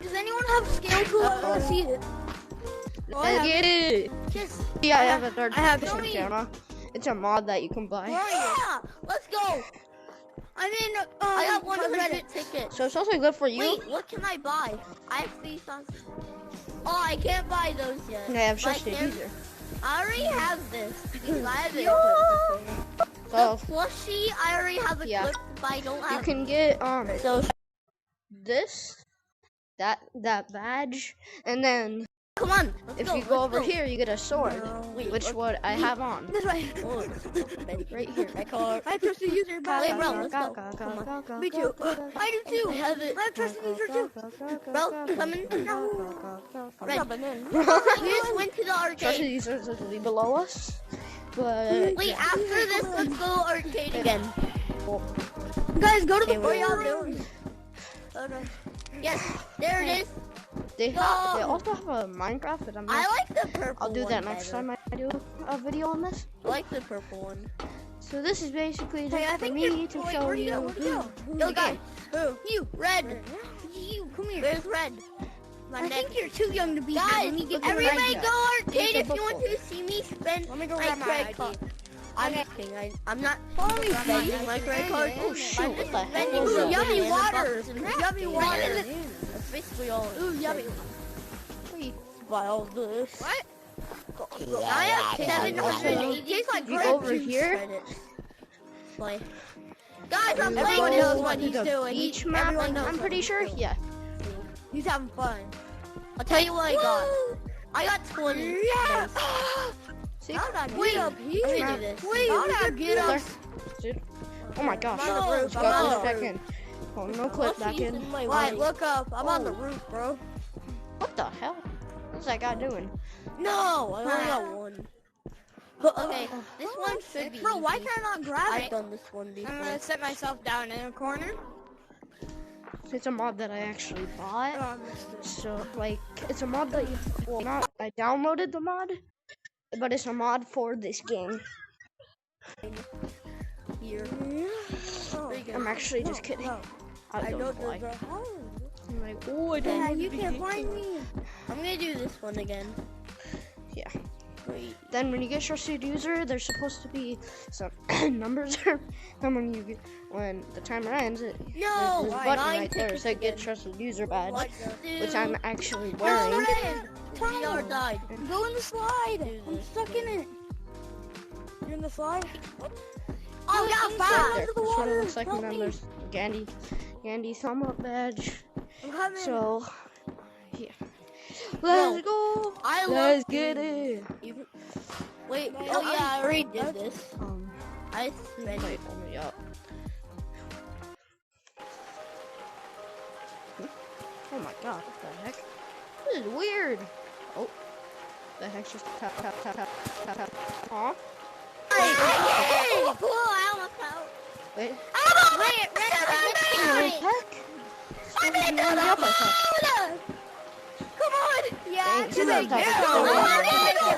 Does anyone have scale tool? I want to see it. Let's get it. Just, Yeah, I have a third I have person it. camera. It's a mod that you can buy. Yeah, let's go. I mean, I got 100 tickets. So it's also good for you. Wait, what can I buy? I have these on. Oh, I can't buy those yet. And I have But trusted user. I already have this because I have it. So The plushie, I already have it Yeah. clipped, but I don't you have can get So, this, that badge, and then come on. Let's if go, you go let's over go. here, you get a sword, Wait, which what I have on. This way. Right here. I trust the user. Wait, bro, let's go. Come on. Me too. I do too. I have it. I trust the user too. Bro, come in. No. Right. We just went to the Trusted arcade. users will be below us, but Wait, after this, let's go arcade again. Guys, go to the What are y'all board. doing? Yes, there it is. they also have a Minecraft, but I'm I not. like the purple I'll do one that next better. time I do a video on this. I like the purple one. So this is basically just Hey, I for think me to show where'd you. Yo, guys. Who? You, red. You, come here. Where's red? I think you're too young to be here. Guys, Let me get you everybody right go arcade Take a if you want book. to see me spend Let me go my grab my credit ID. card. I'm just kidding. I'm not Follow me, spending my credit card. Oh shoot! I'm What just the heck spending was Ooh, that? yummy $1 water. and Yummy water. That's basically all. Ooh, yummy. Buy all this. What? I have 780. Tastes like You grape go over juice. here. credits. Play. Guys, I'm Everyone playing knows this what one. he's the doing. beach map. Everyone knows I'm what pretty he's sure. doing. Yeah. He's having fun. I'll tell you what I got. I got 20. Yeah. See? How'd I Wait, get up let here? me do this. Wait, how'd I get up? Dude. Oh my gosh! I'm on the roof. Just I'm got on this the back roof. in. Oh no! Clip back Plushies in. my Wait, way. look up. I'm on the roof, bro. What the hell? What's that guy doing? No, I only got one. Okay, this one should be Bro, why easy. can't I not grab I've it? done this one before. I'm gonna set myself down in a corner. It's a mod that I actually bought. Oh, I missed it. So like, it's a mod that you. Well, not. I downloaded the mod, but it's a mod for this game. Here. Oh, I'm actually just kidding. no. I I don't know know why. there's a hole. I'm like, oh, I don't Yeah, want you to be can't gay. find me. I'm gonna do this one again. Yeah. Wait. Then when you get trusted user, there's supposed to be some numbers, and when the timer ends, there's No, this why? button 9 right there tickets says get again. trusted user badge, Let's do. which I'm actually No, wearing. red. VR died. Go in the slide. Do I'm this. stuck in it. You're in the slide? Oh, got Right five. there. to the That's what it water. looks like, and Help then me. there's Gandhi thumb up badge. I'm coming. So, yeah. Let's go. I Let's love get it. you. Wait. Oh yeah, I already did this. I spent Wait, hold me up. Oh my god, what the heck? This is weird. Oh, the heck's just tap, tap, tap, tap, tap, tap. Aw, Oh, I almost fell. wait. Wait, What the heck? Something warmed up, I thought. Come on. Yeah, Dang, to some the of the top is yeah. still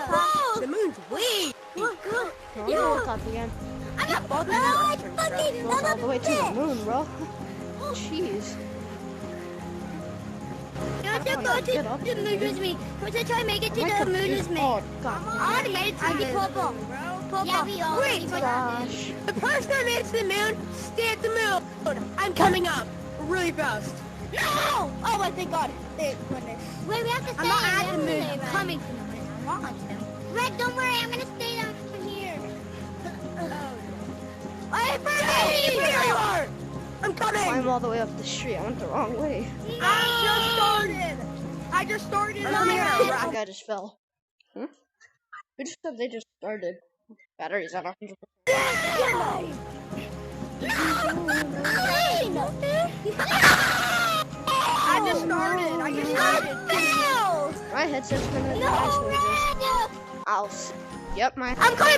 Oh, The moon's weak. Look, good. No, no, top again. I got both of No, them. it's fucking Goes all the way to the another moon, bro. Jeez. You have to go to the moon with me. We're gonna try to make it to Am I the moon confused? with me. Oh, god. I already made it to the moon. Purple. Yeah, we all Wait, Gosh. the person that made it to the moon, stay at the moon. I'm coming up really fast. No! Oh, I thank God. Thank goodness. Wait, we have to stay. I'm not at the moon. I'm coming to the moon. I want to. Red, don't worry. I'm gonna stay down from here. Hey, Fergie! Here you are! I'm coming. I'm all the way up the street. I went the wrong way. I just started. I'm here. That guy just fell. Hmm? Who just said they just started? Batteries at 100%. I just started. My headset's gonna die, so just... Yep, my... I'm coming